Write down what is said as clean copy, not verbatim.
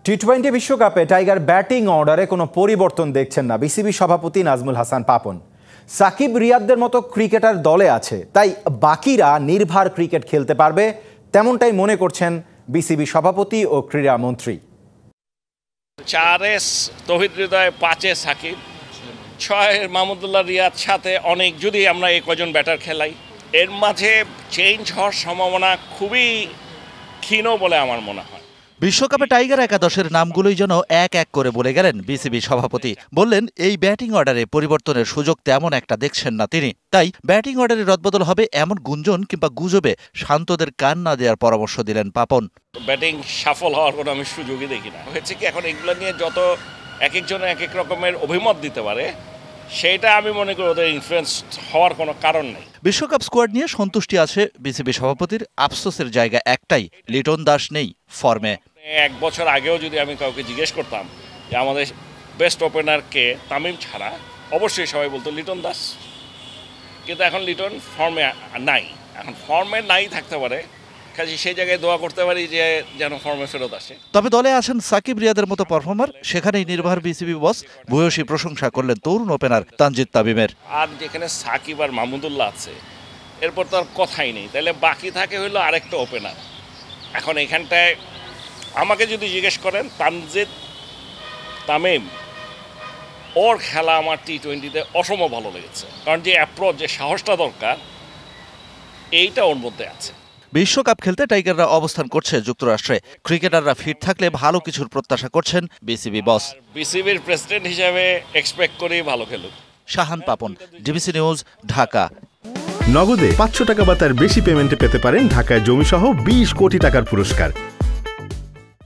টি-20 বিশ্বকাপে tiger batting অর্ডারে কোনো পরিবর্তন দেখছেন না বিসিবি সভাপতি নাজমুল হাসান পাপন। সাকিব রিয়াদদের মতো ক্রিকেটার দলে আছে, তাই বাকিরা নির্ভর ক্রিকেট খেলতে পারবে, তেমনটাই মনে করছেন বিসিবি সভাপতি ও ক্রীড়ামন্ত্রী। 4 তৌহিদ হৃদয়, 5 সাকিব, 6 মাহমুদুল্লাহ রিয়াদ, সাথে অনেক যদি আমরা এই কজন ব্যাটার খেলাই, এর মাঝে চেঞ্জ হওয়ার সম্ভাবনা খুবই ক্ষীণ বলে আমার মনে হয়। বিশ্বকাপে টাইগার একাদশের নামগুলোই যেন এক এক করে বলে গেলেন বিসিবি সভাপতি। বললেন, এই ব্যাটিং অর্ডারে পরিবর্তনের সুযোগ তেমন একটা দেখছেন না তিনি, তাই ব্যাটিং অর্ডারে রদবদল হবে এমন গুঞ্জন কিংবা গুজবে শান্তদের কান না দেওয়ার পরামর্শ দিলেন পাপন। ব্যাটিং সফল হওয়ার কোনো আমি সুযোগই দেখি না। হয়েছে কি, এখন এগুলো নিয়ে যত এক একজনের এক এক রকমের অভিমত দিতে পারে, সেটা আমি মনে করি ওদের ইনফ্লুয়েন্স হওয়ার কোনো কারণ নেই। বিশ্বকাপ স্কোয়াড নিয়ে সন্তুষ্টি আছে বিসিবি সভাপতির। আফসোসের জায়গা একটাই, লিটন দাস নেই ফর্মে। 1 বছর আগেও যদি আমি কাউকে জিজ্ঞেস করতাম যে আমাদের বেস্ট ওপেনারকে, তামিম ছাড়া, অবশ্যই সবাই বলতো লিটন দাস। কিন্তু এখন লিটন ফর্মে নাই, এখন ফর্মে নাই থাকতে পারে, কাজে সেই জায়গায় দোয়া করতে পারি যে যেন ফর্মে ফেরত আসে। তবে দলে আছেন সাকিব রিয়াদের মতো পারফর্মার, সেখানেই নির্ভর বিসিবি বস ভূয়সী প্রশংসা করলেন তরুণ ওপেনার তানজিদ তামিমের। আর যেখানে সাকিব আর মাহমুদুল্লাহ আছে, এরপর তো আর কথাই নেই, তাহলে বাকি থাকে হইলো আরেকটা ওপেনার। এখন এখানটায় আমাকে যদি জিজ্ঞেস করেন, তানজিদ তামিম, ওর খেলা আমার টি-20তে অসম ভালো লেগেছে, কারণ যে অ্যাপ্রোচ, যে সাহসটা দরকার, এইটা ওর মধ্যে আছে। বিশ্বকাপ খেলতে টাইগাররা অবস্থান করছে যুক্তরাষ্ট্রে। ক্রিকেটাররা ফিট থাকলে ভালো কিছুর প্রত্যাশা করছেন বিসিবি বস। বিসিবির প্রেসিডেন্ট হিসেবে এক্সপেক্ট করি ভালো খেলুক। Shahan Papon, DBC news, Dhaka. নগদে 500 টাকা বা তার বেশি পেমেন্টে পেতে পারেন ঢাকায় জমিসহ 20 কোটি টাকার পুরস্কার।